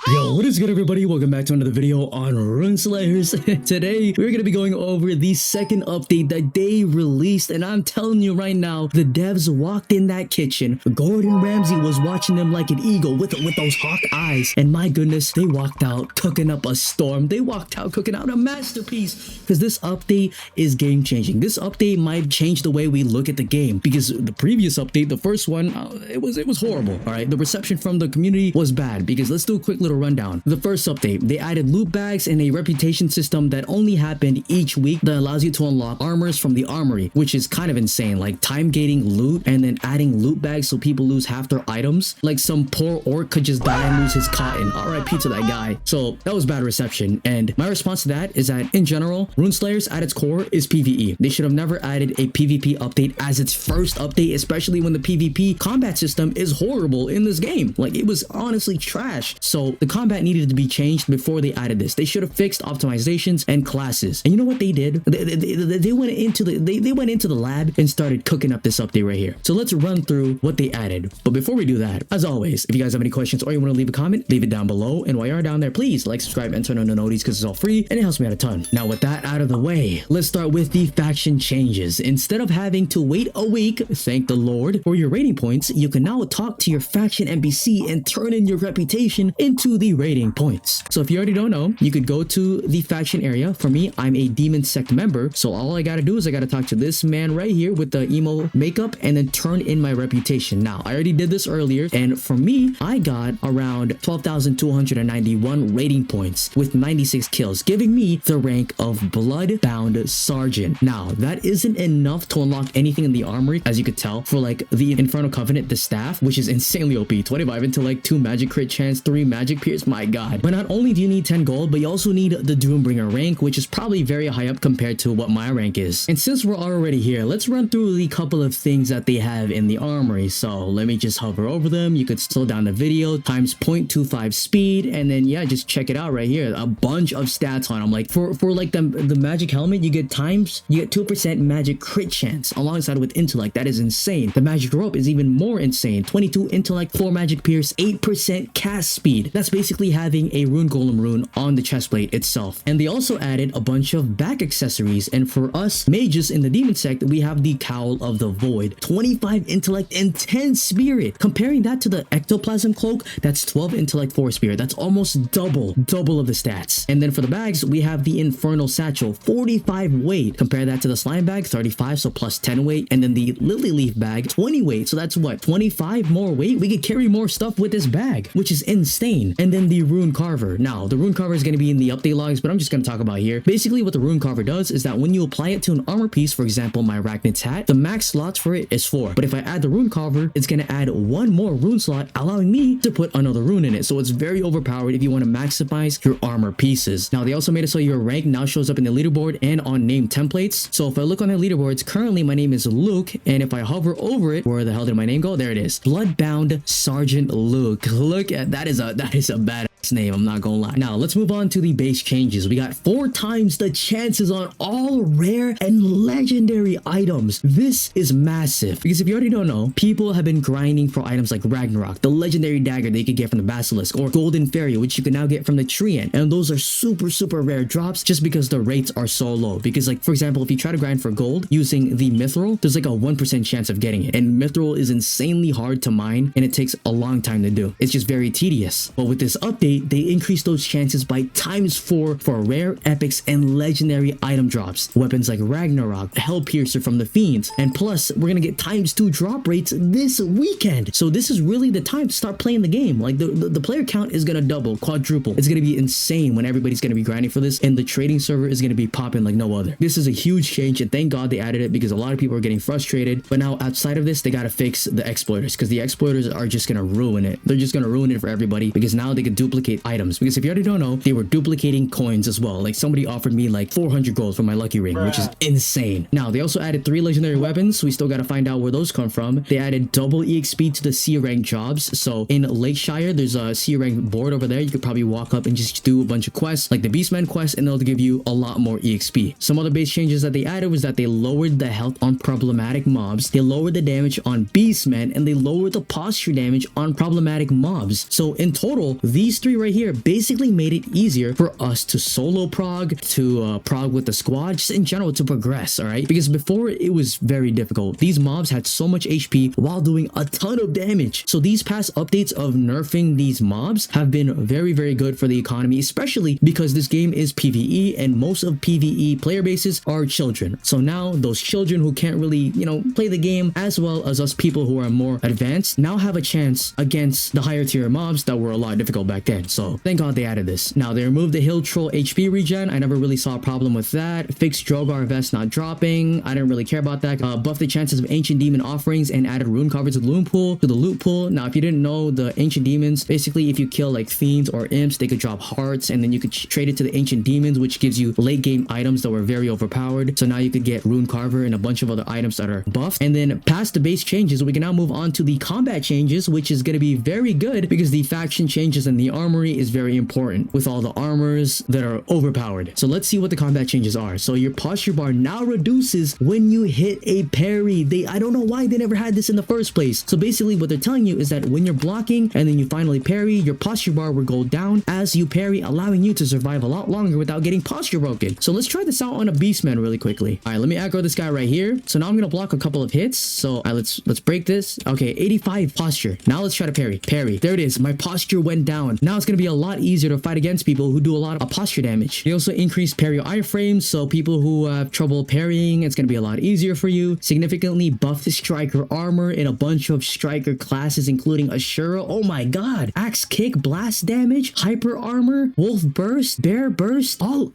Yo, what is good everybody? Welcome back to another video on Rune Slayers. Today, we're going to be going over the second update that they released, and I'm telling you right now, the devs walked in that kitchen. Gordon Ramsay was watching them like an eagle with those hawk eyes, and my goodness, they walked out cooking up a storm. They walked out cooking out a masterpiece, because this update is game-changing. This update might change the way we look at the game, because the previous update, the first one, it was horrible, all right? The reception from the community was bad, because let's do a quick little rundown. The first update, they added loot bags and a reputation system that only happened each week that allows you to unlock armors from the Armory, which is kind of insane, like time gating loot and then adding loot bags so people lose half their items. Like some poor orc could just die and lose his cotton. RIP to that guy. So that was bad reception, and my response to that is that in general, Rune Slayers at its core is PvE. They should have never added a PvP update as its first update, especially when the PvP combat system is horrible in this game. Like, it was honestly trash. So the combat needed to be changed before they added this. They should have fixed optimizations and classes. And you know what they did? They went into the lab and started cooking up this update right here. So let's run through what they added. But before we do that, as always, if you guys have any questions or you want to leave a comment, leave it down below. And while you're down there, please like, subscribe, and turn on the notifications because it's all free and it helps me out a ton. Now, with that out of the way, let's start with the faction changes. Instead of having to wait a week, thank the Lord, for your rating points, you can now talk to your faction NPC and turn in your reputation into the rating points. So if you already don't know, you could go to the faction area. For me, I'm a demon sect member, so all I gotta do is I gotta talk to this man right here with the emo makeup and then turn in my reputation. Now, I already did this earlier, and for me, I got around 12,291 rating points with 96 kills, giving me the rank of Bloodbound Sergeant. Now, that isn't enough to unlock anything in the Armory, as you could tell, for like the Infernal Covenant, the staff, which is insanely OP. 25 into like 2 magic crit chance, 3 magic pierce, my god. But not only do you need 10 gold, but you also need the Doombringer rank, which is probably very high up compared to what my rank is. And since we're already here, let's run through the couple of things that they have in the Armory. So let me just hover over them. You could slow down the video, times 0.25 speed, and then yeah, just check it out right here. A bunch of stats on them. Like for like the magic helmet, you get 2% magic crit chance alongside with intellect. That is insane. The magic rope is even more insane. 22 intellect, 4 magic pierce, 8% cast speed. That's basically having a rune golem rune on the chestplate itself. And they also added a bunch of back accessories, and for us mages in the demon sect, we have the cowl of the void, 25 intellect and 10 spirit. Comparing that to the ectoplasm cloak, that's 12 intellect, 4 spirit. That's almost double of the stats. And then for the bags, we have the infernal satchel, 45 weight. Compare that to the slime bag, 35, so plus 10 weight. And then the lily leaf bag, 20 weight. So that's what, 25 more weight? We could carry more stuff with this bag, which is insane. And then the rune carver. Now, the rune carver is going to be in the update logs, but I'm just going to talk about here. Basically, what the rune carver does is that when you apply it to an armor piece, for example, my Arachnid's hat, the max slots for it is 4. But if I add the rune carver, it's going to add 1 more rune slot, allowing me to put another rune in it. So it's very overpowered if you want to maximize your armor pieces. Now, they also made it so your rank now shows up in the leaderboard and on name templates. So if I look on the leaderboards, currently my name is Luke, and if I hover over it, where the hell did my name go? There it is. Bloodbound Sergeant Luke. Look at that is a badass name, I'm not gonna lie. Now let's move on to the base changes. We got 4 times the chances on all rare and legendary items. This is massive, because if you already don't know, people have been grinding for items like Ragnarok, the legendary dagger they could get from the Basilisk, or Golden Fairy, which you can now get from the Treant, and those are super rare drops just because the rates are so low. Because like, for example, if you try to grind for gold using the Mithril, there's like a 1% chance of getting it, and Mithril is insanely hard to mine and it takes a long time to do. It's just very tedious. But with this update, they increase those chances by ×4 for rare, epics, and legendary item drops. Weapons like Ragnarok, Hell Piercer from the Fiends, and plus, we're gonna get ×2 drop rates this weekend. So this is really the time to start playing the game. Like the player count is gonna double, quadruple. It's gonna be insane when everybody's gonna be grinding for this, and the trading server is gonna be popping like no other. This is a huge change, and thank God they added it, because a lot of people are getting frustrated. But now outside of this, they gotta fix the exploiters, because the exploiters are just gonna ruin it. They're just gonna ruin it for everybody, because now they can duplicate items. Because if you already don't know, they were duplicating coins as well. Like somebody offered me like 400 gold for my lucky ring, which is insane. Now they also added 3 legendary weapons, so we still got to find out where those come from. They added double EXP to the C rank jobs. So in Lakeshire, there's a C rank board over there. You could probably walk up and just do a bunch of quests like the Beastman quest, and they'll give you a lot more EXP. Some other base changes that they added was that they lowered the health on problematic mobs, they lowered the damage on Beastmen, and they lowered the posture damage on problematic mobs. So in total, these 3 right here basically made it easier for us to solo prog, to prog with the squad, just in general to progress, all right? Because before it was very difficult. These mobs had so much HP while doing a ton of damage. So these past updates of nerfing these mobs have been very, very good for the economy, especially because this game is PvE and most of PvE player bases are children. So now those children who can't really, play the game as well as us people who are more advanced now have a chance against the higher tier mobs that were a lot difficult back then. So thank God they added this. Now they removed the Hill Troll HP regen. I never really saw a problem with that. Fixed Drogar vest not dropping. I didn't really care about that. Buffed the chances of ancient demon offerings and added rune cover to the loot pool. Now if you didn't know, the ancient demons, basically if you kill like fiends or imps, they could drop hearts and then you could trade it to the ancient demons, which gives you late game items that were very overpowered. So now you could get rune carver and a bunch of other items that are buffed. And then past the base changes, we can now move on to the combat changes, which is going to be very good because the faction changes and the armory is very important with all the armors that are overpowered. So let's see what the combat changes are. So your posture bar now reduces when you hit a parry. I don't know why they never had this in the first place. So basically what they're telling you is that when you're blocking and then you finally parry, your posture bar will go down as you parry, allowing you to survive a lot longer without getting posture broken. So let's try this out on a beastman really quickly. All right, let me aggro this guy right here. So now I'm gonna block a couple of hits. So let's break this. Okay, 85 posture. Now let's try to parry. There it is. My posture went down. Now it's gonna be a lot easier to fight against people who do a lot of posture damage. They also increased parry iframes, so people who have trouble parrying, it's gonna be a lot easier for you. Significantly buffed striker armor in a bunch of striker classes, including Ashura. Oh my god! Axe kick, blast damage, hyper armor, wolf burst, bear burst. All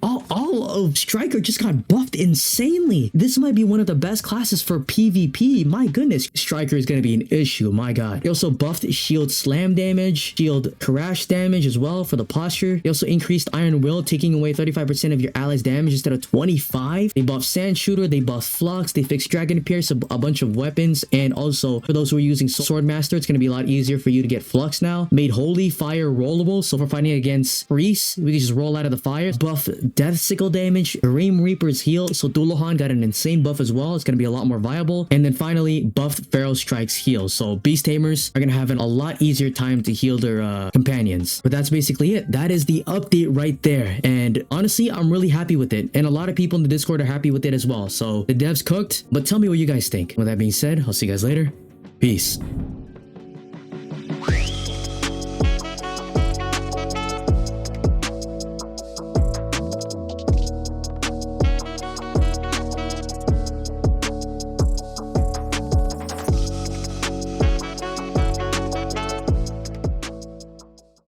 of striker just got buffed insanely. This might be one of the best classes for PvP. My goodness, striker is gonna be an issue. My god. They also buffed shield slam damage, shield crash damage as well for the posture. They also increased iron will, taking away 35% of your allies damage instead of 25. They buffed sand shooter, they buffed flux, they fixed dragon pierce, a bunch of weapons, and also for those who are using sword master, it's going to be a lot easier for you to get flux now. Made holy fire rollable, so for fighting against priests, we can just roll out of the fire. Buff death sickle damage, Grim Reaper's heal, so Dullahan got an insane buff as well. It's going to be a lot more viable. And then finally, buffed Feral Strike's heal, so beast tamers are going to have a lot easier time to heal their companions. But that's basically it. That is the update right there, and honestly I'm really happy with it, and a lot of people in the Discord are happy with it as well. So the devs cooked, but tell me what you guys think. With that being said, I'll see you guys later. Peace.